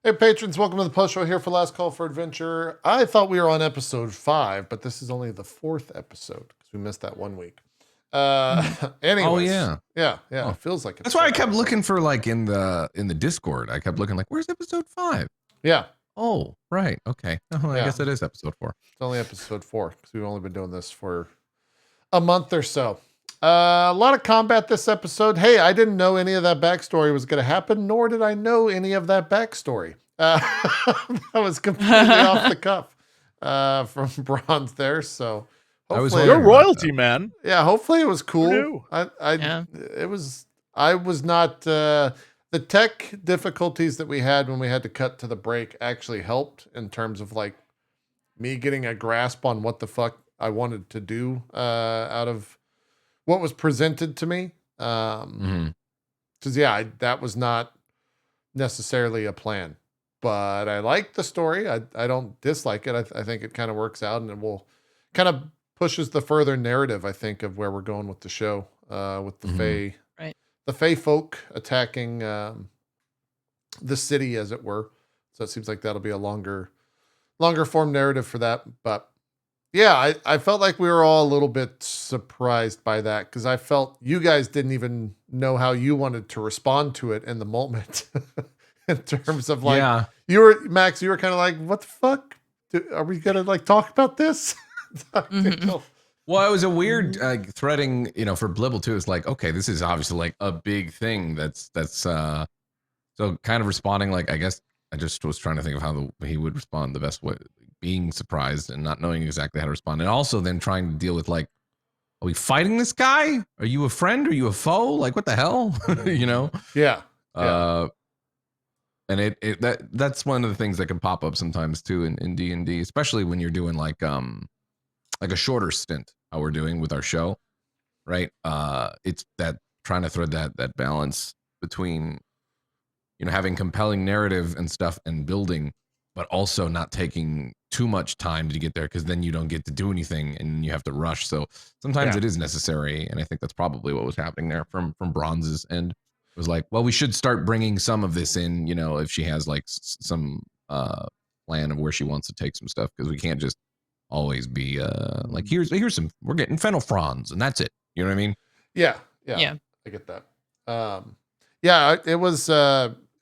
Hey, patrons, welcome to the post show here for Last Call for Adventure. I thought we were on episode 5, but this is only the 4th episode because we missed that 1 week. Anyways, yeah, Oh. it feels like That's why I kept looking for like in the Discord. I kept looking like, where's episode 5? Yeah, Oh, right. Okay. Oh, I Yeah. guess it is episode 4. it's only episode 4 because we've only been doing this for a month or so. A lot of combat this episode. Hey, I didn't know any of that backstory was going to happen, nor did I know any of that backstory. That was completely off the cuff from Bronze there. So I was hopefully, You're wondering about royalty, man. yeah, hopefully it was cool. knew? It was. I was not. The tech difficulties that we had when we had to cut to the break actually helped in terms of like me getting a grasp on what the fuck I wanted to do out of what was presented to me. Mhm. Because that was not necessarily a plan, but I like the story. I don't dislike it. I think it kind of works out, and it will kind of pushes the further narrative. I think of where we're going with the show, with the Mhm. Fae, Right. the Fae folk attacking the city, as it were. So it seems like that'll be a longer form narrative for that. But yeah, I felt like we were all a little bit surprised by that because I felt you guys didn't even know how you wanted to respond to it in the moment. In terms of like, Yeah. you were Max, you were kind of like, what the fuck? Are we gonna like talk about this? Mhm. Well, it was a weird threading, for Blibble too. It's like, okay, this is obviously like a big thing. That's so kind of responding like, I guess I just was trying to think of how he would respond the best way, being surprised and not knowing exactly how to respond, and also then trying to deal with like, are we fighting this guy? Are you a friend? Are you a foe? Like, what the hell? Yeah. And that's one of the things that can pop up sometimes too in D&D, especially when you're doing like a shorter stint, how we're doing with our show, right? It's that trying to thread that balance between having compelling narrative and stuff and building, but also not taking too much time to get there, because then you don't get to do anything and you have to rush. So sometimes Yeah. it is necessary, and I think that's probably what was happening there from Bronze's end. It was like, well, we should start bringing some of this in, if she has like some plan of where she wants to take some stuff, because we can't just always be like, here's some, we're getting fennel fronds and that's it. You know what I mean? Yeah. Yeah. I get that. It was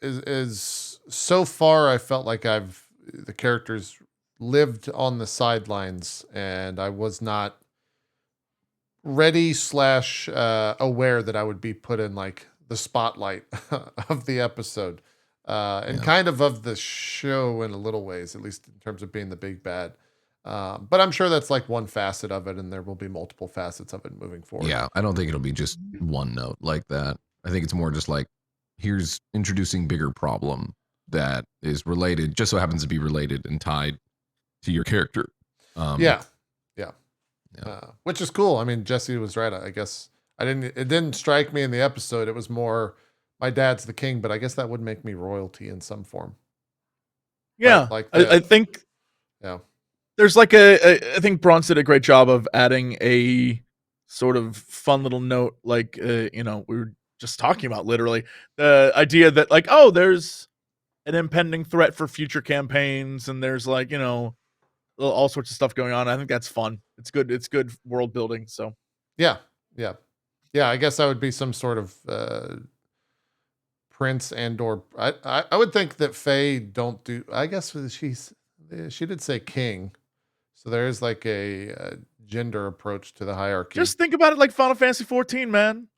is so far I felt like the characters lived on the sidelines, and I was not ready / aware that I would be put in like the spotlight of the episode, and Yeah. kind of the show in a little ways, at least in terms of being the big bad. But I'm sure that's like one facet of it, and there will be multiple facets of it moving forward. Yeah, I don't think it'll be just one note like that. I think it's more just like, here's introducing bigger problem that is related, just so happens to be related and tied to your character. Yeah. Yeah. Which is cool. I mean, Jesse was right. I guess it didn't strike me in the episode. It was more, my dad's the king, but I guess that would make me royalty in some form. Yeah, Like I think Yeah. there's like I think Bronze did a great job of adding a sort of fun little note, like we were just talking about literally the idea that like, oh, there's an impending threat for future campaigns, and there's like all sorts of stuff going on. I think that's fun. It's good. It's good world building. So Yeah. I guess that would be some sort of prince or I would think that Faye don't do. I guess she did say king, so there is like a gender approach to the hierarchy. just think about it like Final Fantasy 14, man.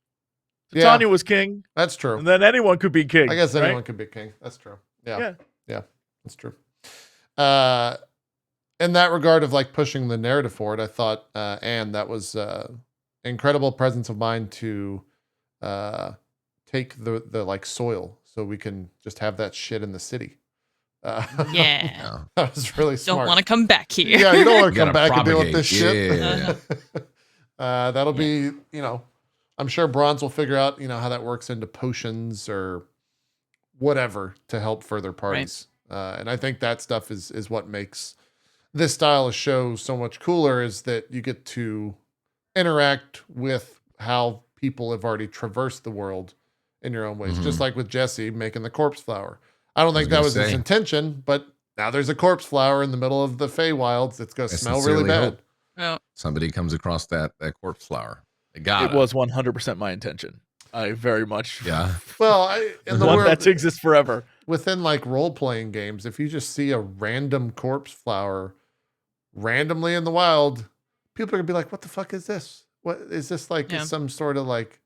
Yeah. Titania was king, That's true. and then anyone could be king. I guess right? anyone could be king. That's true. Yeah, Yeah. that's true. In that regard of like pushing the narrative forward, I thought, Anne, that was incredible presence of mind to take the like soil so we can just have that shit in the city. Yeah. That was really smart. Don't want to come back here. Yeah, you don't want You to come gotta back and deal with propagate. this shit. Yeah. That'll be, I'm sure Bronze will figure out, how that works into potions or whatever to help further parties. And I think that stuff is what makes this style of show so much cooler, is that you get to interact with how people have already traversed the world in your own ways. Just like with Jesse making the corpse flower. I don't I was think that gonna was his say. intention, but now there's a corpse flower in the middle of the Feywilds. It's going to I smell really sincerely bad. hope Oh, somebody comes across that corpse flower. They got It was 100% my intention. I very much Yeah. Well, in the want world, that to exist forever. within like role-playing games, if you just see a random corpse flower randomly in the wild, people are going to be like, what the fuck is this? What is this like Yeah. some sort of like,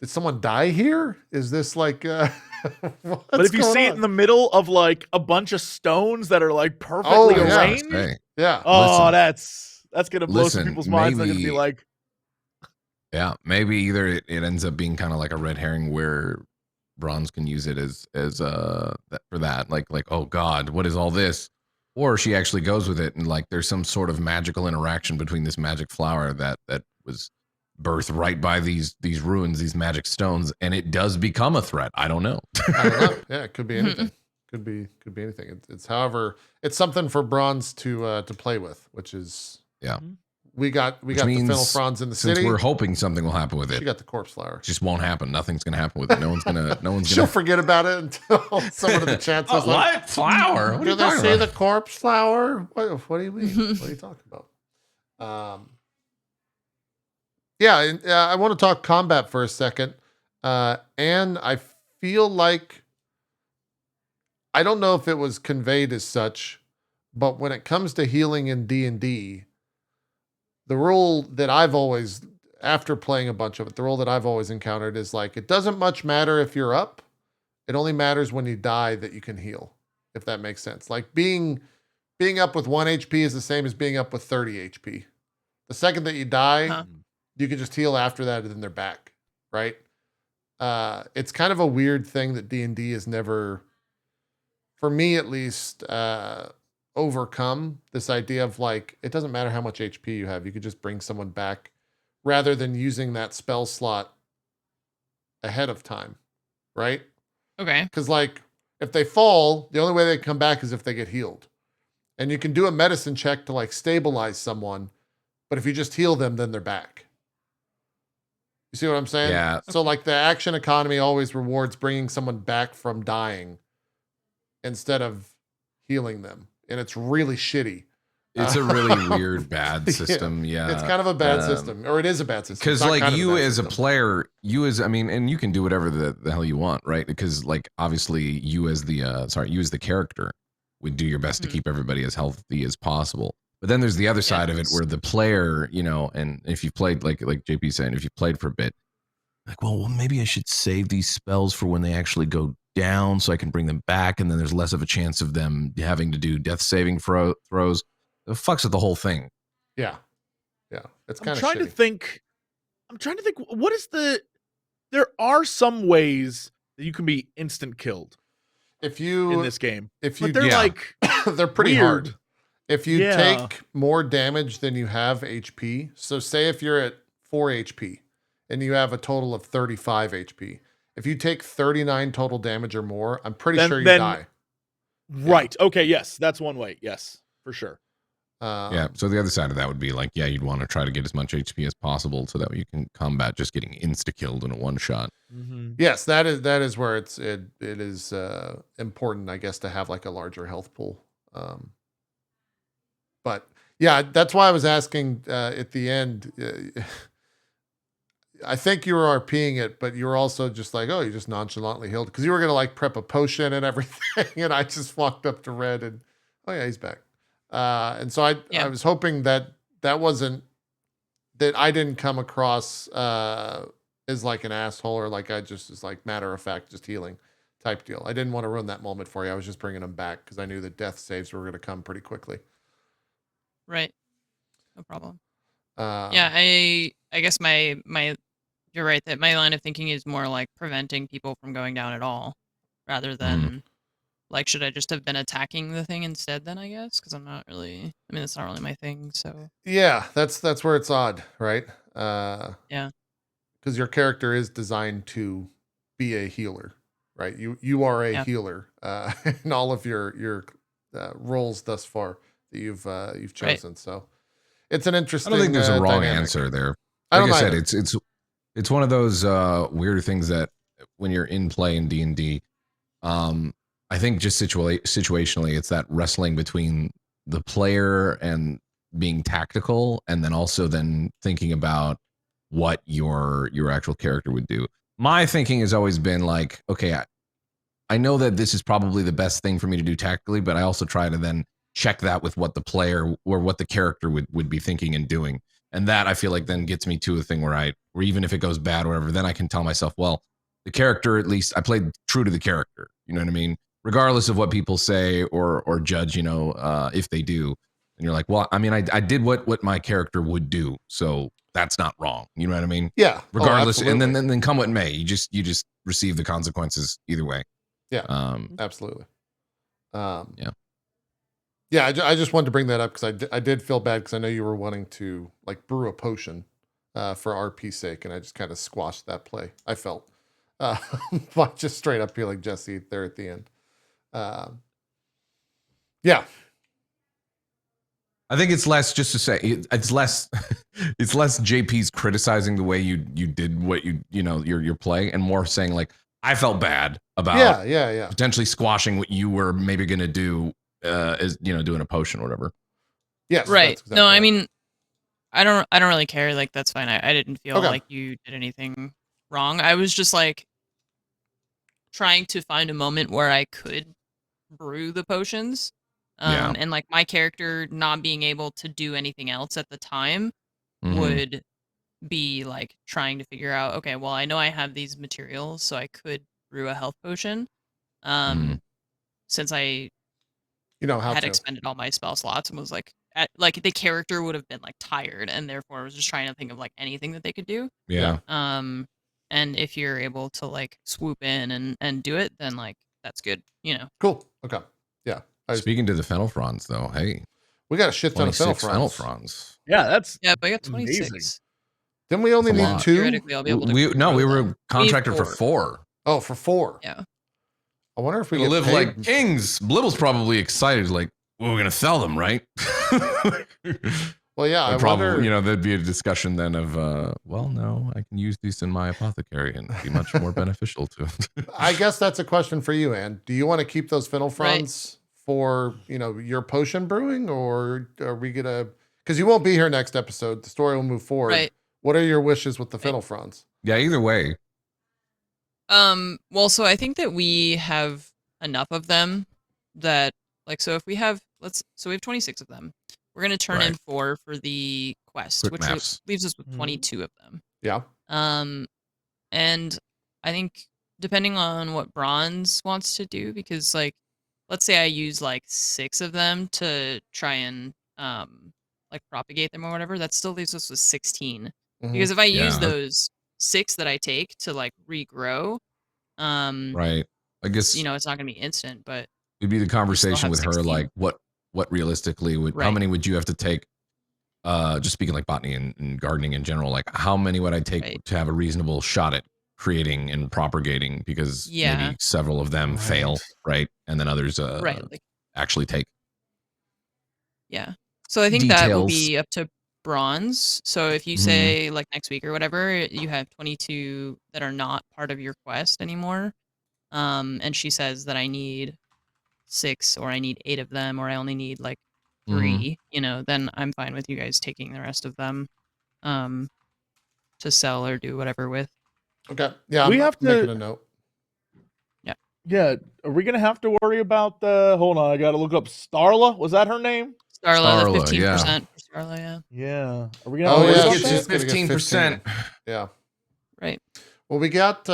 did someone die here? Is this like, But if you see it in the middle of like a bunch of stones that are like perfectly Oh, yeah. arranged, yeah. oh, Listen. that's gonna blow some Listen, people's minds. They're gonna be maybe- like, Yeah, maybe either it ends up being kind of like a red herring where Bronze can use it as for that, like oh god, what is all this? Or she actually goes with it and like there's some sort of magical interaction between this magic flower that was birthed right by these ruins, these magic stones, and it does become a threat. I don't know. I don't know. Yeah, it could be anything. Could be anything. It's however, it's something for Bronze to play with, which is Yeah. We got Which the means fennel fronds in the Since city. we're hoping something will happen with She it, got the corpse flower. it just won't happen. Nothing's gonna happen with it. No one's She'll gonna. forget about it until someone in the chat says, like, flower? What are "Do you they talking see about? the corpse flower? What do you mean? What are you talking about?" Yeah, and, I want to talk combat for a second, and I feel like I don't know if it was conveyed as such, but when it comes to healing in D&D, the rule that I've always, after playing a bunch of it, the rule that I've always encountered is like, it doesn't much matter if you're up. It only matters when you die that you can heal, if that makes sense. Like being up with 1 HP is the same as being up with 30 HP. The second that you die, Huh. you can just heal after that and then they're back, right? It's kind of a weird thing that D&D has never, for me at least, overcome this idea of like, it doesn't matter how much HP you have, you could just bring someone back rather than using that spell slot ahead of time, right? okay. Because like if they fall, the only way they come back is if they get healed. And you can do a medicine check to like stabilize someone, but if you just heal them, then they're back. You see what I'm saying? Yeah. So like the action economy always rewards bringing someone back from dying instead of healing them. And it's really shitty. It's a really weird, bad system. Yeah. It's kind of a bad system, or it is a bad system. Because It's not like kind of you bad as a system. player, and you can do whatever the hell you want, right? Because like obviously you as the character would do your best to Mhm. keep everybody as healthy as possible. But then there's the other side of it Yes. where the player, and if you've played like JP saying, if you've played for a bit, like, well, maybe I should save these spells for when they actually go down so I can bring them back, and then there's less of a chance of them having to do death saving throws. It fucks with the whole thing. Yeah. It's I'm kind of trying to shitty. think. What is the? There are some ways that you can be instant killed If in you, this game, if you, but they're yeah. like they're pretty weird. hard. If you Yeah. take more damage than you have HP, so say if you're at 4 HP and you have a total of 35 HP, if you take 39 total damage or more, I'm pretty Then- sure you then- die. right. Okay, yes, that's one way. Yes, for sure. Yeah. So the other side of that would be like, yeah, you'd want to try to get as much HP as possible so that you can combat just getting insta killed in a one shot. Mm-hmm. Yes, that is where it is important, I guess, to have like a larger health pool. But yeah, that's why I was asking at the end. I think you were RPing it, but you were also just like, oh, you just nonchalantly healed because you were gonna like prep a potion and everything, and I just walked up to Red and oh yeah, he's back. And so Yeah. I was hoping that wasn't that I didn't come across as like an asshole or like I just is like matter of fact just healing type deal. I didn't want to ruin that moment for you. I was just bringing them back because I knew that death saves were going to come pretty quickly. Right. No problem. Um, Yeah, I guess my you're right that my line of thinking is more like preventing people from going down at all rather than like should I just have been attacking the thing instead then I guess because I'm not really that's not really my thing so yeah, that's where it's odd, right? Yeah. Because your character is designed to be a healer, right? You are a Yeah. healer in all of your roles thus far that you've chosen. So it's an I interesting. don't think there's a wrong dynamic. answer there. I Like don't I said, either. it's one of those weird things that when you're in play in D&D, I think just situationally, it's that wrestling between the player and being tactical, and then also then thinking about what your actual character would do. My thinking has always been like, okay, I know that this is probably the best thing for me to do tactically, but I also try to then check that with what the player or what the character would be thinking and doing. And that I feel like then gets me to a thing where even if it goes bad or whatever, then I can tell myself, well, the character, at least I played true to the character. You know what I mean? Regardless of what people say or judge, if they do. And you're like, well, I mean, I did what my character would do. So that's not wrong. You know what I mean? Yeah. Regardless. And absolutely. then come what may, you just receive the consequences either way. Yeah. Um, Absolutely. Yeah. Yeah, I just wanted to bring that up because I did feel bad because I know you were wanting to like brew a potion for RP's sake, and I just kind of squashed that play. I felt by just straight up feeling Jesse there at the end. Yeah, I think it's less, just to say, it's less it's less JP's criticizing the way you did what your play, and more saying like, I felt bad about yeah. potentially squashing what you were maybe going to do is doing a potion or whatever. Yes, Right. that's exactly No, I right. mean, I don't really care. Like, that's fine. I didn't feel Okay. like you did anything wrong. I was just like trying to find a moment where I could brew the potions. Yeah. And like my character not being able to do anything else at the time Mhm. would be like trying to figure out, okay, well, I know I have these materials, so I could brew a health potion. Mhm. Since I You know how had to. expended all my spell slots and was like the character would have been like tired, and therefore was just trying to think of like anything that they could do. Yeah. And if you're able to like swoop in and do it, then like that's good, Cool. Okay. Yeah. Speaking to the fennel fronds, though, hey, We got a shit ton of 26 fennel fennel fronds. fronds. Yeah, that's Yeah, but I got amazing. 26. Didn't we only That's a need lot. 2? Theoretically, I'll be able to. We grow were them. contracted for 4. 4. Oh, for 4. Yeah. I wonder if we We get live paid. like kings. Blibble's probably excited, like, well, we're gonna sell them, right? Well, yeah, I probably, wonder. there'd be a discussion then of, well, no, I can use these in my apothecary and be much more beneficial to. I guess that's a question for you, Ann. Do you want to keep those fennel Right. fronds for your potion brewing, or are we gonna? Because you won't be here next episode. The story will move forward. Right. What are your wishes with the fennel fronds? Yeah, either way. Well, so I think that we have enough of them that like, so if we have so we have 26 of them. We're gonna turn in Right. 4 for the quest, Quick which maths. leaves us with Mhm. 22 of them. Yeah. And I think depending on what Bronze wants to do, because like, let's say I use like 6 of them to try and like propagate them or whatever, that still leaves us with 16. Mhm. Because if I use Yeah. those 6 that I take to like regrow, Right. I guess it's not gonna be instant, but it'd be the conversation have with her, 16. like, what realistically how Right. many would you have to take? Just speaking like botany and gardening in general, like how many would I take Right. to have a reasonable shot at creating and propagating? Because Yeah. maybe several of them fail, right? And then others right, like actually take. yeah. So I think that will Details. be up to Bronze. So if you Mhm. say like next week or whatever, you have 22 that are not part of your quest anymore. And she says that I need 6 or I need 8 of them or I only need like Mhm. 3, then I'm fine with you guys taking the rest of them to sell or do whatever with. Okay. Yeah. We I'm have to- making a note. Yeah, are we gonna have to worry about the? Hold on, I gotta look up Starla. Was that her name? Starla, the Starla, 15% for Starla, yeah. Yeah. Are we gonna? Oh, worry yeah, about she's that? just gonna get 15%. Yeah. Right. Well, we got.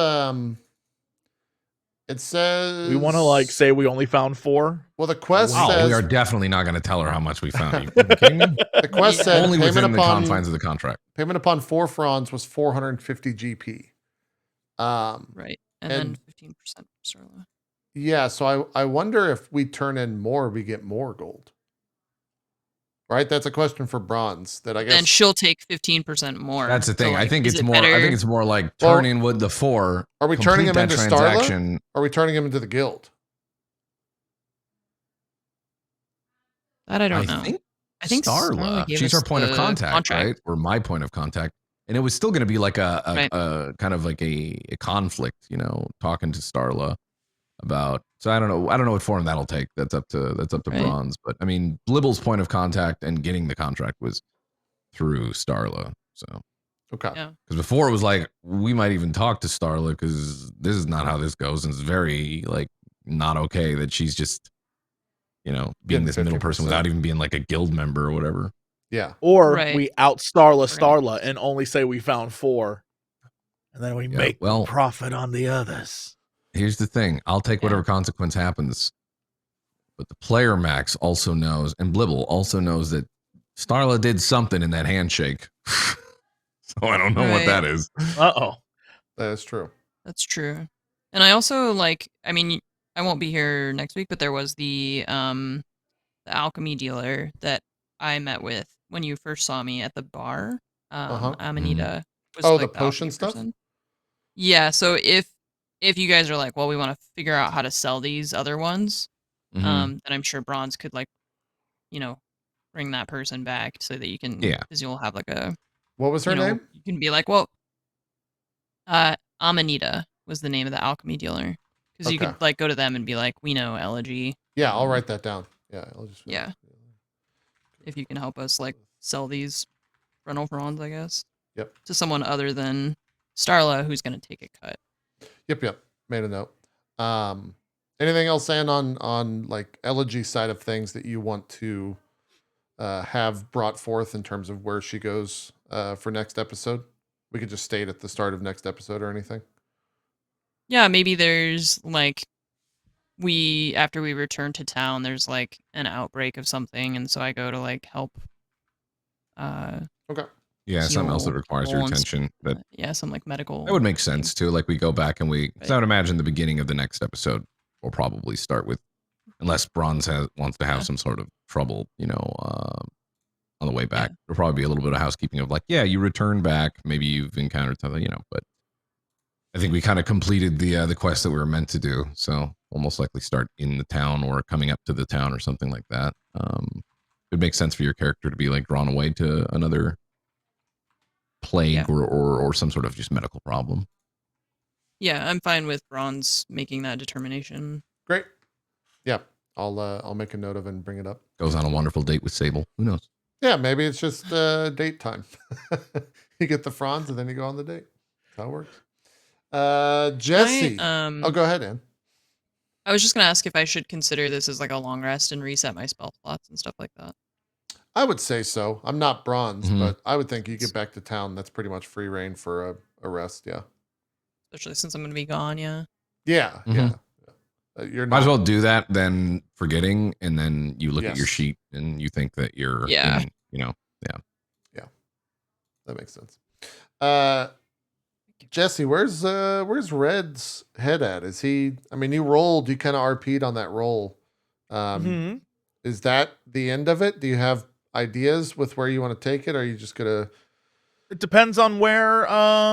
It says We want to like say we only found 4. Well, the quest Wow, says we are definitely not going to tell her how much we found. Are you fucking kidding me? the quest Yeah. said Only payment within the upon confines of the contract. payment upon 4 fronds was 450 GP. Right. And then And- 15% for Starla. Yeah, so I wonder if we turn in more, we get more gold. Right? That's a question for Bronze. That I guess. And she'll take 15% more. That's the So, thing. I like, think is it's it more. I better- think it's more like Well, turn in with the 4. Are we turning complete him that into Starla? transaction. Or are we turning him into the guild? that I don't know. I think Starla Starla. gave She's us our point of the contact, contract. right? Or my point of contact. And it was still going to be like a Right. kind of like a conflict, talking to Starla. about. So I don't know what form that'll take. That's up to Right. Bronze. But I mean, Blibble's point of contact and getting the contract was through Starla. So Okay. Yeah. because before it was like we might even talk to Starla because this is not how this goes, and it's very like not okay that she's just being Getting this middle 50%. person without even being like a guild member or whatever. Yeah. Or Right. we out Starla We're gonna- Starla and only say we found 4, and then we Yeah, make well- the profit on the others. Here's the thing: I'll take Yeah. whatever consequence happens, but the player Max also knows, and Blibble also knows that Starla did something in that handshake. So I don't know what Right. that is. Uh-oh. That is true. That's true. And I also I mean, I won't be here next week, but there was the alchemy dealer that I met with when you first saw me at the bar. Uh-huh. Amanita was Oh, like the potion alchemy stuff? person. Yeah, so if you guys are like, well, we want to figure out how to sell these other ones, Mhm. then I'm sure Bronze could bring that person back so that you can, Yeah. because you'll have like a, What was her name? you can be like, well, Amanita was the name of the alchemy dealer, because you Okay. could like go to them and be like, we know Elegy. Yeah, I'll write that down. Yeah, I'll just. Yeah. If you can help us like sell these rental bronze, I guess. Yep. To someone other than Starla, who's going to take a cut. Yep. Made a note. Anything else, Ann, on like Elegy side of things that you want to have brought forth in terms of where she goes for next episode? We could just state at the start of next episode or anything. Yeah, maybe there's like after we return to town, there's like an outbreak of something, and so I go to like help. Okay. Yeah, something else that heal requires your people and attention. That yeah, some like medical. that would make sense too. Like we go back and because Right. I would imagine the beginning of the next episode will probably start with, unless Bronze wants to have Yeah. some sort of trouble, on the way back. Yeah. There'll probably be a little bit of housekeeping of like, yeah, you return back, maybe you've encountered something, but I think we kind of completed the quest that we were meant to do. So we'll most likely start in the town or coming up to the town or something like that. It makes sense for your character to be like drawn away to another plague Yeah. or some sort of just medical problem. Yeah, I'm fine with Bronze making that determination. Great. Yeah, I'll make a note of it and bring it up. Goes on a wonderful date with Sable. Who knows? Yeah, maybe it's just date time. You get the fronds and then you go on the date. That's how it works. Jesse. Oh, Go ahead, Ann. I was just gonna ask if I should consider this as like a long rest and reset my spell slots and stuff like that. I would say so. I'm not bronze, Mhm. but I would think you get back to town. That's pretty much free reign for a rest. Yeah. Especially since I'm gonna be gone, yeah. Yeah. Mhm. Yeah. You're Might not. as well do that than forgetting, and then you look at your Yes. sheet and you think that you're, Yeah. That makes sense. Jesse, where's Red's head at? Is he? I mean, you rolled. You kind of RP'd on that roll. Mhm. Is that the end of it? Do you have ideas with where you want to take it? Or are you just gonna? It depends on where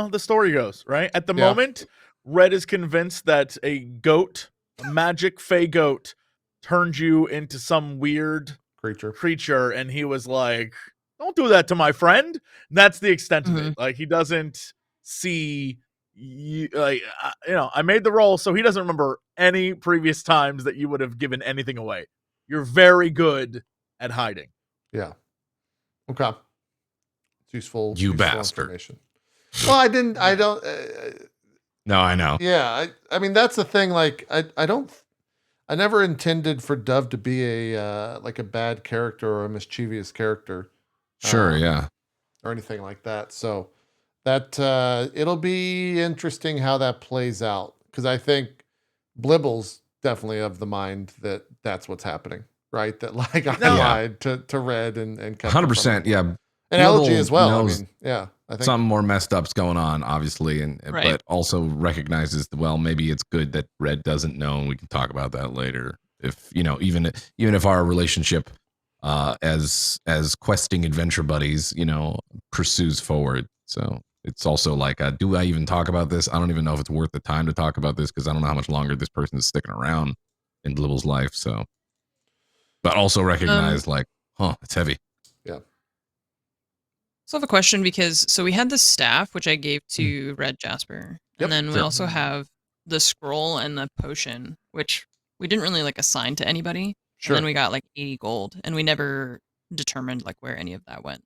the story goes, right? At the Yeah. moment, Red is convinced that a goat, a magic fey goat, turned you into some weird Creature. creature, and he was like, "Don't do that to my friend." That's the extent of it. Like he doesn't see you, like I made the roll, so he doesn't remember any previous times that you would have given anything away. You're very good at hiding. Yeah. Okay. It's useful. You useful bastard. information. Well, I didn't. I don't. No, I know. Yeah. I mean, that's the thing. Like, I don't. I never intended for Dove to be a like a bad character or a mischievous character. Sure, Um, yeah. or anything like that. So that it'll be interesting how that plays out because I think Blibble's definitely of the mind that that's what's happening, right? That like I No. lied to Red and kept it from 100%. him. Yeah. And Elegy Blibble as well. knows I mean, yeah, I think Something more messed up's going on, obviously, Right. but also recognizes well, maybe it's good that Red doesn't know, and we can talk about that later. If even if our relationship as questing adventure buddies, pursues forward. So it's also like, do I even talk about this? I don't even know if it's worth the time to talk about this because I don't know how much longer this person is sticking around in Blibble's life. So, but also recognize it's heavy. So I have a question because we had the staff which I gave to Red Jasper, Yep, and then we sure. also have the scroll and the potion, which we didn't really like assign to anybody. Sure. And then we got like 80 gold, and we never determined like where any of that went.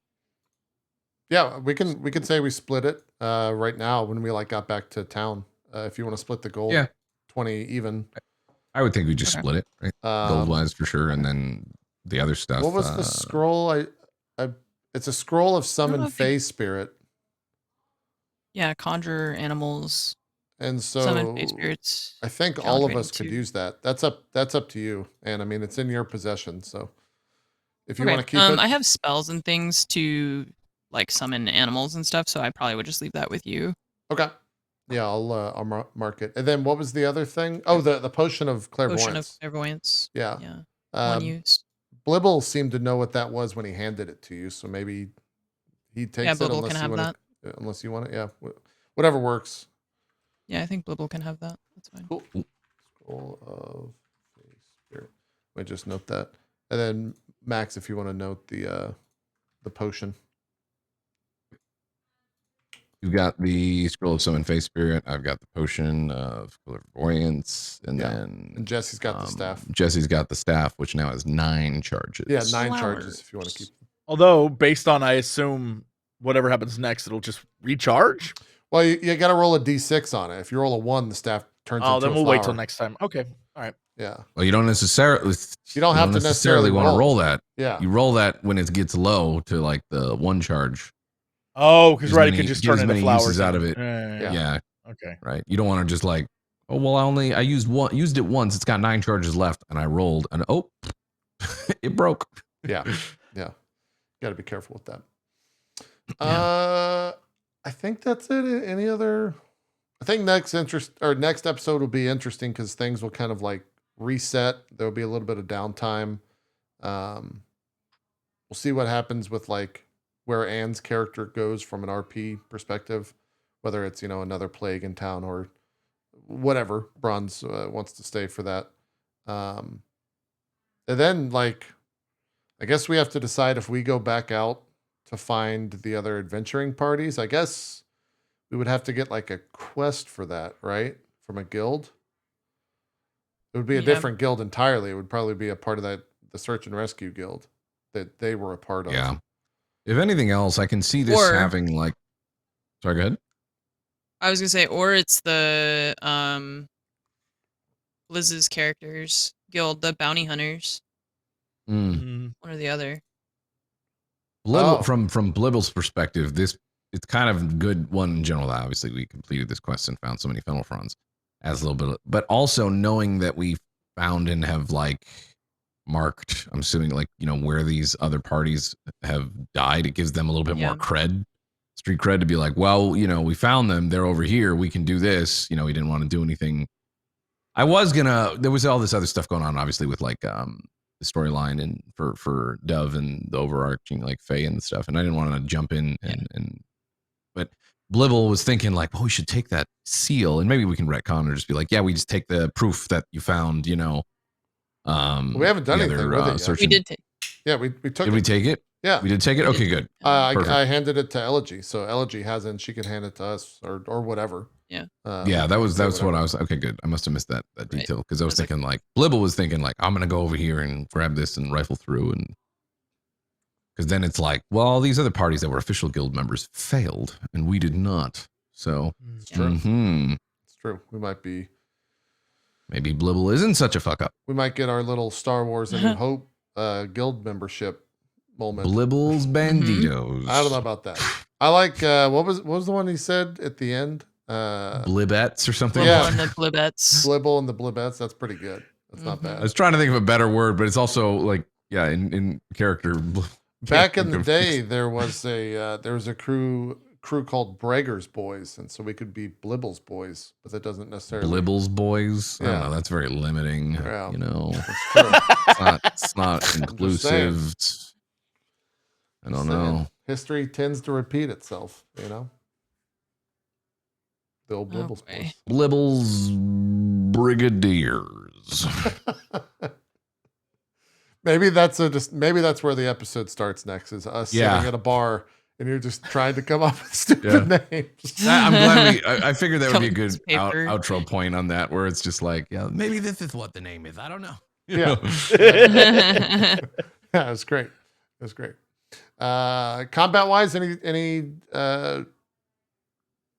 Yeah, we can say we split it right now when we like got back to town. If you want to split the gold, Yeah. 20 even. I would think we just Okay. split it, right? Gold Um, wise for sure, and then the other stuff. what was the scroll? It's a scroll of summon know if you- Fey spirit, Yeah, conjure animals, and so summon fey spirits. I think challenge all of rating us could 2. use that. That's up to you, and I mean it's in your possession. So if you want to keep it, I have spells and things to like summon animals and stuff, so I probably would just leave that with you. okay. Yeah, I'll mark it. And then what was the other thing? Oh, the potion of clairvoyance. Potion of clairvoyance. Yeah. Yeah. One use. Blibble seemed to know what that was when he handed it to you, so maybe he takes it Blibble unless can you have want that. it. Unless you want it, yeah. Whatever works. Yeah, I think Blibble can have that. That's fine. Cool. Scroll of Fey Spirit. Let me just note that. And then Max, if you want to note the potion. You've got the scroll of summon face spirit. I've got the potion of clairvoyance, and Yeah. then And Jesse's got the staff. Jesse's got the staff, which now has 9 charges. Yeah, 9 Flowers. charges if you want to keep. Although, based on, I assume, whatever happens next, it'll just recharge. Well, you got to roll a d6 on it. If you roll a 1, the staff turns Oh, into then a we'll wait till flower. next time. Okay. All right. Yeah. Well, you don't necessarily. You don't have to necessarily want to roll. roll that. Yeah. You roll that when it gets low to like the 1 charge. Oh, because As right, it many- could just get turn as into many flowers uses out of and- it. Yeah. Yeah. Okay. Right. You don't want to just like, oh well, I used it once. It's got 9 charges left, and I rolled, and oh, it broke. Yeah. Yeah. Got to be careful with that. Yeah. I think that's it. Any other? I think next episode will be interesting because things will kind of like reset. There will be a little bit of downtime. We'll see what happens with like where Anne's character goes from an RP perspective, whether it's another plague in town or whatever. Bronze wants to stay for that. And then like, I guess we have to decide if we go back out to find the other adventuring parties. I guess we would have to get like a quest for that, right? From a guild. It would be a Yeah. different guild entirely. It would probably be a part of the search and rescue guild that they were a part of. Yeah. If anything else, I can see this Or- having like. Sorry, go ahead. I was gonna say, or it's the Liz's characters guild, the bounty hunters, Mm. Mhm. one or the other. Blibble, Oh. from Blibble's perspective, it's kind of good one in general. Obviously, we completed this quest and found so many fennel fronds as a little bit, but also knowing that we found and have like marked, I'm assuming like where these other parties have died, it gives them a little bit more Yeah. cred, street cred to be like, well, we found them, they're over here, we can do this. We didn't want to do anything. There was all this other stuff going on, obviously, with like the storyline and for Dove and the overarching like Faye and stuff, and I didn't want to jump in but Blibble was thinking like, well, we should take that seal and maybe we can retcon or just be like, yeah, we just take the proof that you found, We haven't done the anything other, with it yet. search We and- did take. Yeah, we took Did we it. take it? Yeah. We did take it? We Okay, did. good. Perfect. I handed it to Elegy, so Elegy has it, and she can hand it to us or whatever. Yeah. Yeah, that's say what I whatever. was. Okay, good. I must have missed that detail because I was I was like- thinking like Blibble was thinking like I'm gonna go over here and grab this and rifle through, and because then it's like, well, these other parties that were official guild members failed and we did not. So It's true. mhm, It's true. We might maybe Blibble isn't such a fuck up. get our little Star Wars and New Hope guild membership moment. Blibble's Banditos. I don't know about that. I like what was the one he said at the end? Blibbettes or something. Blibble Yeah. and the Blibbettes. Blibble and the Blibbettes. That's pretty good. That's not Mhm. bad. I was trying to think of a better word, but it's also like, yeah, in character. Back in the Confused. day, there was a crew called Braggers Boys, and so we could be Blibble's Boys, but that doesn't necessarily. Blibbles boys. I Yeah. don't know. That's very limiting. Yeah. It's That's true. it's not inclusive. I don't Just know. saying. History tends to repeat itself. The old Oh, Blibble's boy. Boys. Blibbles Brigadiers. Maybe that's where the episode starts next. Is us Yeah. sitting at a bar and you're just trying to come up with stupid names. I'm glad I figured that would be a Come good with paper. outro point on that, where it's just like, yeah, maybe this is what the name is. I don't know. You Yeah. know? Yeah, it was great. It was great. Combat wise, any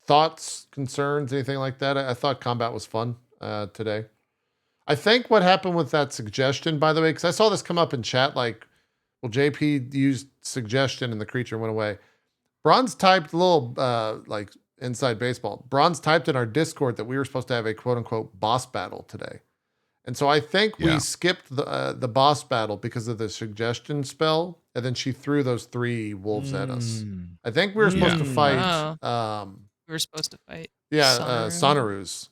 thoughts, concerns, anything like that? I thought combat was fun today. I think what happened with that suggestion, by the way, because I saw this come up in chat, like, well, JP used suggestion and the creature went away. Bronze typed a little like inside baseball. Bronze typed in our Discord that we were supposed to have a quote unquote boss battle today. And so I think we Yeah. skipped the boss battle because of the suggestion spell, and then she threw those 3 wolves at us. I think we were supposed to Mm. fight. We were supposed to fight. Yeah, Sonoru. Sonoru's.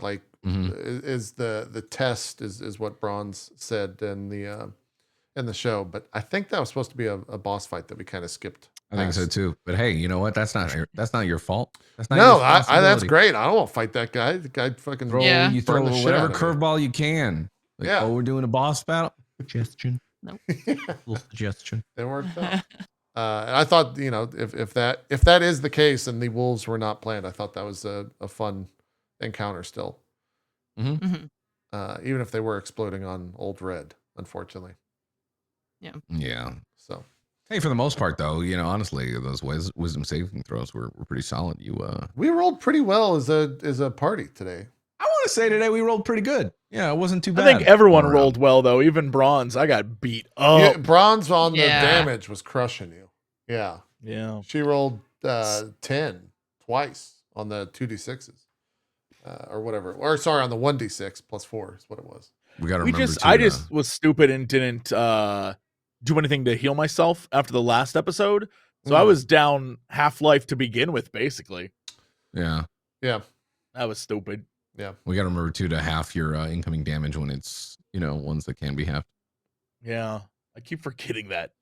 Like Mhm. is the test is what Bronze said in the show, but I think that was supposed to be a boss fight that we kind of skipped. I think so past. too. But hey, you know what? That's not your fault. That's not No, your that's responsibility. great. I don't want to fight that guy. The guy fucking Throw, Yeah. You burned throw the shit whatever out of me. curveball you can. Like, Yeah. oh, we're doing a boss battle. Suggestion. Little suggestion. It worked out. And I thought, if that is the case and the wolves were not planned, I thought that was a fun encounter still. Mhm. Even if they were exploding on Old Red, unfortunately. Yeah. So Hey, for the most part, though, honestly, those wisdom saving throws were pretty solid. we rolled pretty well as a party today. I want to say today we rolled pretty good. Yeah, it wasn't too I bad. think everyone all rolled around. well though. Even Bronze, I got beat Yeah, up. Bronze on the Yeah. damage was crushing you. Yeah. Yeah. She rolled 10 twice on the 2d6s. Or whatever. Or sorry, on the 1d6 plus 4 is what it was. We got to remember. I just was stupid and didn't do anything to heal myself after the last episode. So I Mm. was down half life to begin with, basically. Yeah. Yeah. That was stupid. We got to remember too to half your incoming damage when it's ones that can be halved. Yeah. I keep forgetting that.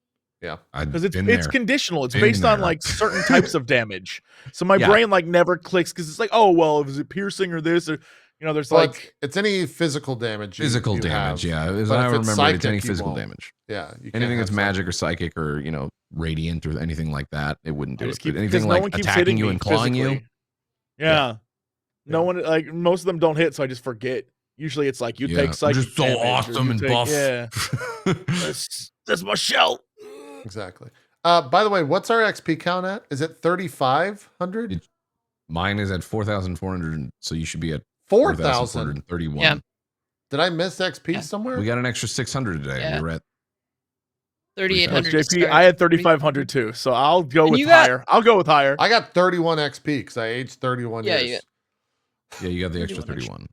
Because It's conditional. It's Been based on there. like certain types of damage. So my Yeah. brain like never clicks because it's like, oh well, is it piercing or this or there's Well, like it's any physical damage. physical you damage. have. Yeah, as But I if it's remember, it's psychic, any you physical won't. damage. Yeah. You can't Anything have that's magic or psychic or radiant or anything like that, it wouldn't I do just it. keep But because anything no like one keeps attacking hitting you me and clawing you, physically. Yeah. No Yeah. one like most of them don't hit, so I just forget. Usually it's like you yeah, take I'm psychic just so damage, or awesome you and take- buff. Yeah. That's my shell. Exactly. By the way, what's our XP count at? Is it 3,500? It- Mine is at 4,400, so you should be at 4,000. 4,431. Yeah. Did I miss XP Yeah. somewhere? We got an extra 600 today. Yeah. We were at 3,800. to JP, start. I had 3,500 too, so I'll go And with you got- higher. I'll go with higher. I got 31 XP because I aged 31 Yeah, years. yeah, you got the extra 31 31.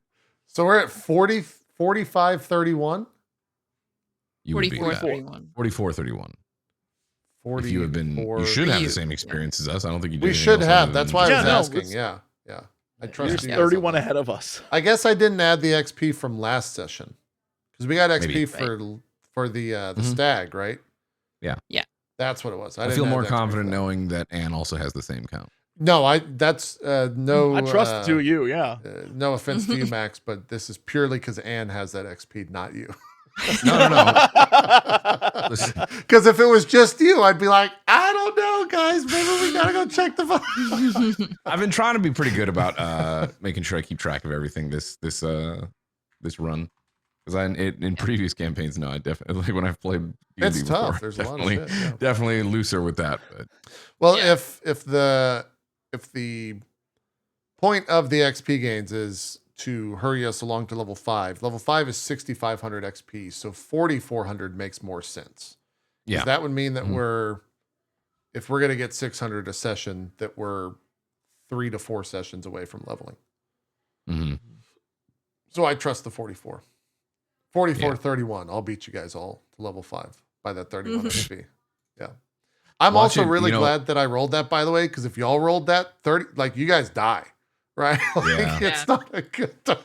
So we're at 40, 45, 31. You would be 44, at 31. 44, 31. 40, If you have been, you should have the same experience as us. I don't think you did. We anything should else have. other That's than why I Yeah, was no, asking. let's- Yeah. Yeah. I You're trust you. guys on 31 that. ahead of us. I guess I didn't add the XP from last session because we got XP Maybe. for the Mhm. stag, right? Yeah. Yeah. That's what it was. I didn't feel add more the XP for confident that. knowing that Anne also has the same count. No, that's no. I trust the two of you, yeah. No offense to you, Max, but this is purely because Anne has that XP, not you. No. Listen, Because if it was just you, I'd be like, I don't know, guys. Maybe we gotta go check the phone. I've been trying to be pretty good about making sure I keep track of everything this run. Because in previous campaigns, no, I definitely like when I've played D&D It's tough. before, There's a lot of definitely, shit, yeah. definitely looser with that. But Well, Yeah. if the point of the XP gains is to hurry us along to level 5, level 5 is 6,500 XP, so 4,400 makes more sense. 'Cause yeah, that would mean that Mhm. if we're gonna get 600 a session, that we're 3 to 4 sessions away from leveling. hmm So I trust the 44. 44, Yeah. 31. I'll beat you guys all to level 5 by that 31 XP. Yeah. I'm Watch also it, really you know- glad that I rolled that, by the way, because if y'all rolled that 30, like you guys die, right? Like, Yeah. it's not a good time.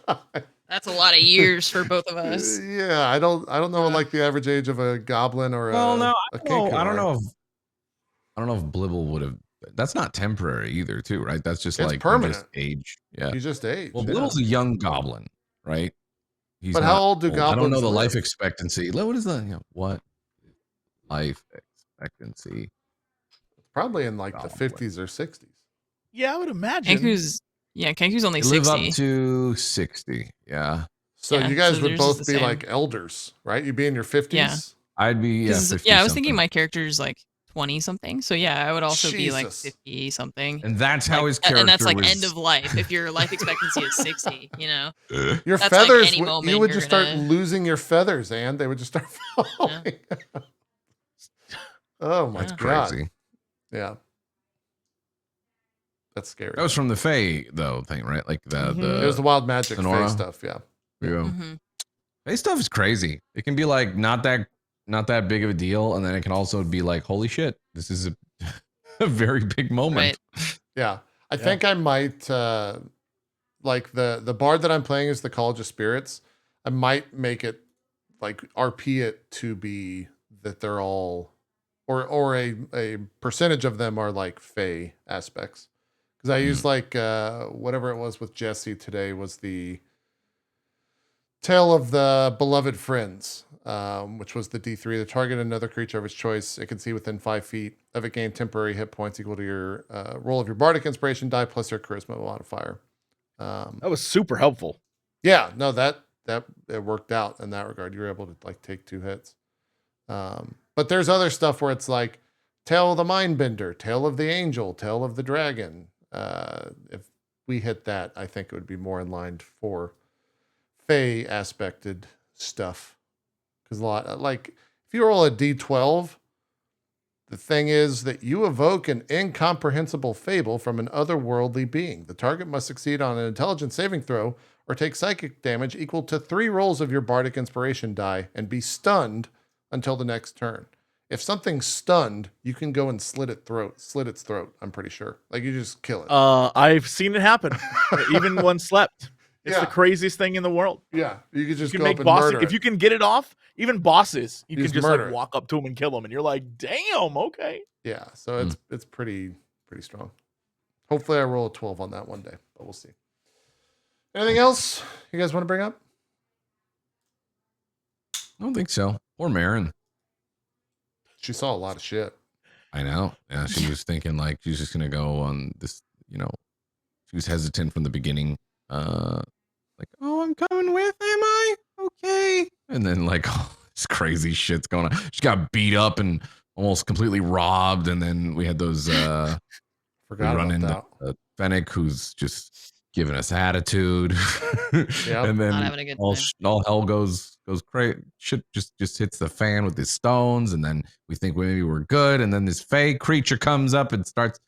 That's a lot of years for both of us. Yeah, I don't know what like the average age of a goblin or a Kinko I don't are. know if Blibble would have. That's not temporary either, too, right? That's just It's like permanent. just age. Yeah. You just age. Well, yeah. Blibble's a young goblin, right? He's But how not old do I don't know goblins the life live? expectancy. What is the what life expectancy? probably in like the Probably. 50s or 60s. Yeah, I would imagine. Kenku's only They live 60. up to 60. Yeah. So Yeah, you guys so would theirs is both the be same. like elders, right? You'd be in your 50s. Yeah. I'd be 50 I was thinking something. my character's like 20 something. So yeah, I would also be like Jesus. 50 something. And that's how Like, his character and that's like was. end of life. If your life expectancy is 60, you know. Your That's like feathers, any moment you would you're just start gonna- losing your feathers, and they would just start falling. Oh my Yeah. god! Crazy. Yeah, that's scary. That was from the Fae though thing, right? Like the Mhm. It was the wild magic Sonora? Fae stuff. Yeah, yeah. Mhm. Fae stuff is crazy. It can be like not that big of a deal, and then it can also be like, holy shit, this is a, a very big moment. Right. yeah. I Yeah. think I might like the bard that I'm playing is the College of Spirits. I might make it like RP it to be that they're all or a percentage of them are like Fae aspects. Because I used like whatever it was with Jesse today was the Tale of the Beloved Friends, which was the D3. The target another creature of its choice. It can see within 5 feet of it. Gain temporary hit points equal to your roll of your bardic inspiration die plus your charisma modifier. That was super helpful. Yeah, no, that it worked out in that regard. You were able to like take 2 hits. But there's other stuff where it's like Tale of the Mindbender, Tale of the Angel, Tale of the Dragon. If we hit that, I think it would be more in line for Fae aspected stuff. Because a lot like if you roll a D12, the thing is that you evoke an incomprehensible fable from an otherworldly being. The target must succeed on an intelligence saving throw or take psychic damage equal to 3 rolls of your bardic inspiration die and be stunned until the next turn. If something's stunned, you can go and slit its throat, I'm pretty sure. Like you just kill it. I've seen it happen. Even when slept. It's Yeah. the craziest thing in the world. Yeah, you could just You go can up make and bosses murder if it. you can get it off. Even bosses, you Just can just murder like it. walk up to them and kill them, and you're like, "Damn, okay." Yeah, so it's pretty strong. Hopefully I roll a 12 on that one day, but we'll see. Anything else you guys want to bring up? I don't think so. Or Marin. She saw a lot of shit. I know. Yeah, she was thinking like she's just gonna go on this. She was hesitant from the beginning. Like, oh, I'm coming with. Am I okay? And then like all this crazy shit's going on. She got beat up and almost completely robbed. And then we had those. We Forgot run about into that. Fennec, who's just giving us attitude. Yep. And then Not having a good all, time. all hell goes crazy. Shit just hits the fan with his stones, and then we think maybe we're good, and then this fake creature comes up and starts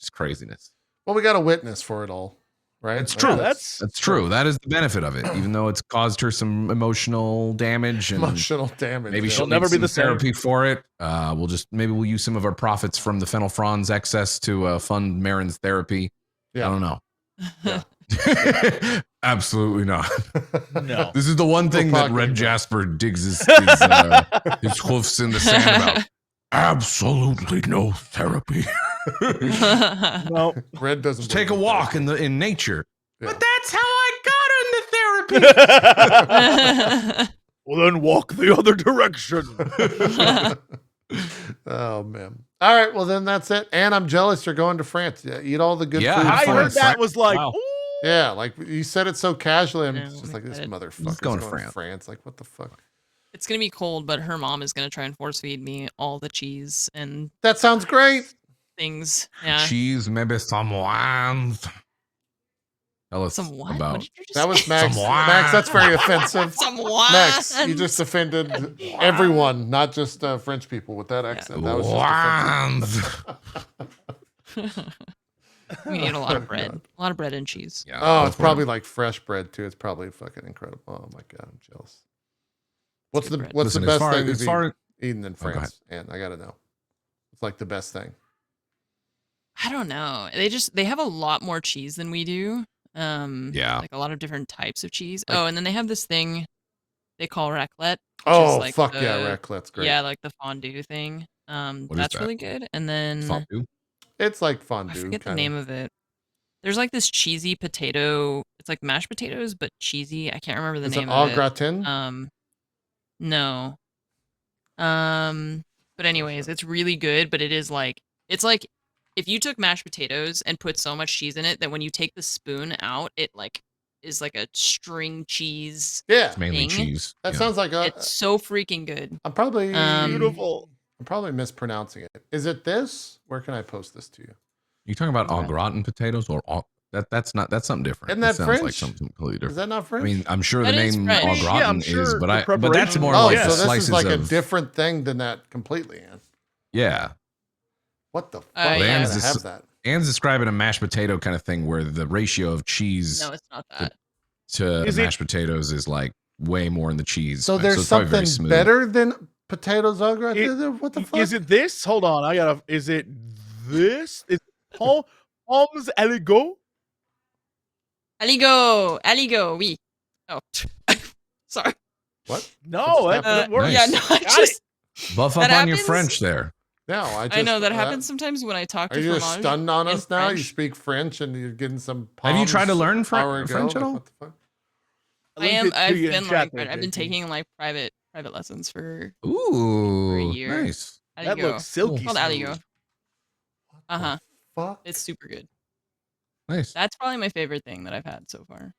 just craziness. Well, we got a witness for it all, right? It's Like, true. that's That's true. That is the benefit of it, even though it's caused her some emotional damage and emotional damage. maybe yeah. she'll never never be be the same. therapy for it. We'll use some of our profits from the Fennel Franz excess to fund Marin's therapy. Yeah. I don't know. Yeah. Absolutely not. no. This is the one thing that talking Red about- Jasper digs his hoofs in the sand about. Absolutely no therapy. No. Red doesn't Just take a believe in walk therapy. in nature. Yeah. But that's how I got into therapy. Well, then walk the other direction. Oh man. All right, well then that's it. And I'm jealous you're going to France. Yeah, eat all the good Yeah, food. have I fun. heard first. that was like, Wow. ooh. Yeah, like you said it so casually. I'm Yeah, just I'm like this excited. motherfucker's going going to to France. Like what the fuck? It's gonna be cold, but her mom is gonna try and force feed me all the cheese and That sounds great. things. Yeah. Cheese, maybe some wines. Tell us Some what? about. What did you just That was say? Max. Some wine. Max, that's very offensive. Some wine. Max, you just offended everyone, not just French people with that accent. That was just Wines. offensive. We need a lot Oh, of bread. God. A lot of bread and cheese. Yeah, Oh, go it's for probably it. like fresh bread too. It's probably fucking incredible. Oh my god, I'm jealous. What's good the bread. what's Listen, the best as far, thing as you've far eaten in go ahead. France? And I gotta know. It's like the best thing. I don't know. They have a lot more cheese than we do. Yeah. Like a lot of different types of cheese. Like- Oh, and then they have this thing they call raclette. Oh like fuck the- yeah, raclette's great. Yeah, like the fondue thing. What is That's that? really good. And then fondue. It's like I fondue. forget the kinda. name of it. There's like this cheesy potato. It's like mashed potatoes, but cheesy. I can't remember the Is it name au of it. gratin? No. But anyways, it's really good, but it is like It's like if you took mashed potatoes and put so much cheese in it that when you take the spoon out, it like is like a string cheese. Yeah, It's mainly Thing. cheese. that yeah. sounds like It's so freaking good. I'm probably Beautiful. I'm probably mispronouncing it. Is it this? Where can I post this to you? You talking about au Okay. gratin potatoes or that's something different. Isn't It that sounds like French? something completely Is different. that not I French? mean, I'm sure That the is name French. au Yeah, gratin I'm sure is, the but that's preparation more is- oh, like yeah. so the this slices is like a of different thing than that completely, Ann. yeah. What the fuck? Yeah. I Dan's gotta is- have that. Anne's describing a mashed potato kind of thing where the ratio of cheese No, it's not that. to Is it- mashed potatoes is like way more in the cheese. So side, there's it's probably very something smooth. better than potatoes au gratin? It- What the fuck? Is it this? Hold on. I gotta. Is it this? Is Palms Aligo? Aligo, oui. Oh, sorry. What? No, What's that happening? works. Yeah, Nice. no, I Got just Buff That up on your happens- French there. No, I know that happens sometimes when I talk Are to you just Fromage stunned on in us now? You French. speak French and you're getting some. Have you tried to palms learn hour ago? French at Like, all? what the fuck? I've been like I've been taking like private lessons for Ooh, year. nice. That Aligo. looks silky. Called smooth. Aligo. What the Uh-huh. Fuck. It's super good. Nice. That's probably my favorite thing that I've had so far.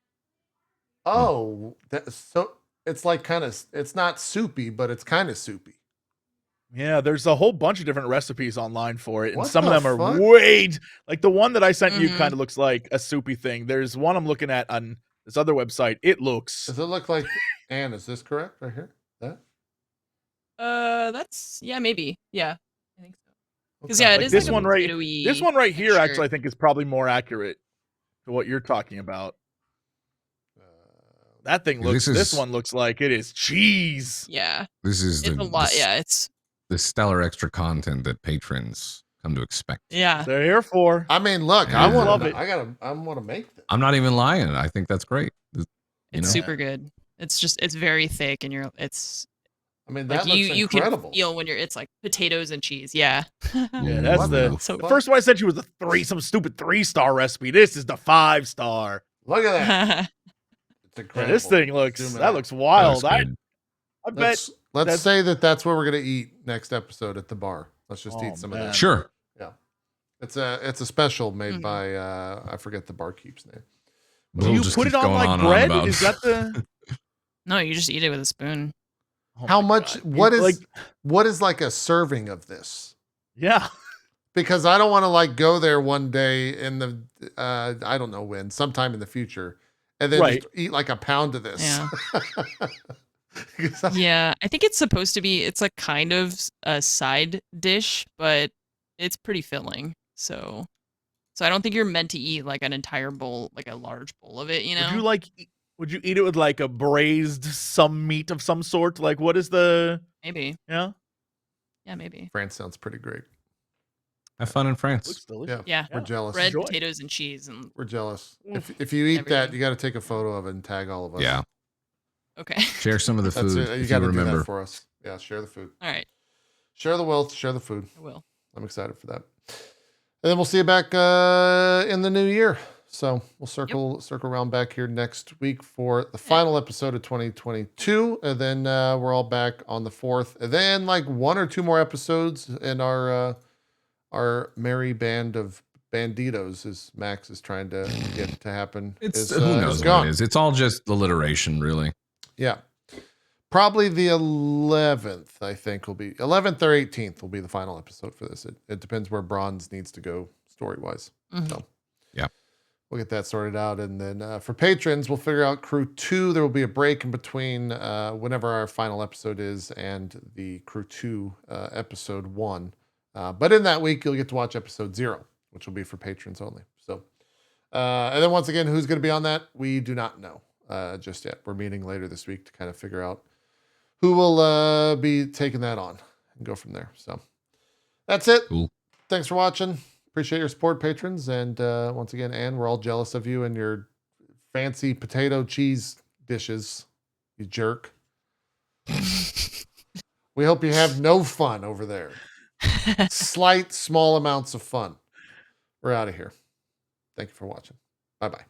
Oh, so it's like kind of. It's not soupy, but it's kind of soupy. Yeah, there's a whole bunch of different recipes online for it, and What some of the them are fuck? like the one that I sent you Mhm. kind of looks like a soupy thing. There's one I'm looking at on this other website. It looks Does it look like? Anne, is this correct right here? That? That's maybe. Yeah. I think so. Because Okay. yeah, it Like is this like a one right- potatoey this one right here. texture. Actually, I think is probably more accurate to what you're talking about. That thing looks. This This is- one looks like it is cheese. Yeah. This is It's the, a lot. the, Yeah, it's the stellar extra content that patrons come to expect. yeah. They're here for. I mean, look, Yeah. I want Love to. it. I want to make this. I'm not even lying. I think that's great. You It's know? super good. It's very thick and it's I mean, like that looks you incredible. can feel when it's like potatoes and cheese. Yeah. Yeah, that's What the. the So The fuck? first one I sent you was some stupid 3-star recipe. This is the 5-star. Look at that. It's Yeah, incredible. this thing looks. Zoom it that out. looks wild. That I, looks good. I bet. Let's that's- say that's what we're gonna eat next episode at the bar. Let's just Oh, eat some of man. that. Sure. It's a special made Mhm. by I forget the barkeep's name. Do Will you just put it keeps on going like and bread? about. Is that the? No, you just eat it with a spoon. Oh How my much? God. What is like? what is like a serving of this? Yeah. Because I don't want to like go there one day in the I don't know when, sometime in the future, and then Right. just eat like a pound of this. Yeah. 'Cause I- Yeah, I think it's supposed to be. It's like kind of a side dish, but it's pretty filling. So I don't think you're meant to eat like an entire bowl, like a large bowl of it. You know? Would you like? Would you eat it with like a braised some meat of some sort? Like what is the? Maybe. Yeah. Yeah, maybe. France sounds pretty great. Have fun in France. Looks delicious. Yeah. We're jealous. Bread, Enjoy. potatoes, and cheese, and We're jealous. Oof. If you eat that, Everything. you got to take a photo of it and tag all of us. Yeah. okay. Share some of the That's food it. You if got you to do remember. that for us. Yeah, share the food. All right, Share the wealth. Share the food. I will. I'm excited for that. And then we'll see you back in the new year. So we'll circle around back here next week for the final episode of 2022, and then we're all back on the 4th, and then like 1 or 2 more episodes in our merry band of banditos, as Max is trying to get to happen. It's is, who is knows what gone. it is. It's all just alliteration, really. Yeah. Probably the 11th, I think, will be 11th or 18th will be the final episode for this. It depends where Bronze needs to go story wise. Mhm. So, Yeah. we'll get that sorted out. And then for patrons, we'll figure out Crew 2. There will be a break in between whenever our final episode is and the Crew 2 episode 1. But in that week, you'll get to watch episode 0, which will be for patrons only. So, and then once again, who's going to be on that? We do not know just yet. We're meeting later this week to kind of figure out who will be taking that on and go from there. So that's it. Cool. Thanks for watching. Appreciate your support, patrons. And once again, Anne, we're all jealous of you and your fancy potato cheese dishes, you jerk. We hope you have no fun over there. Slight, small amounts of fun. We're out of here. Thank you for watching. Bye-bye.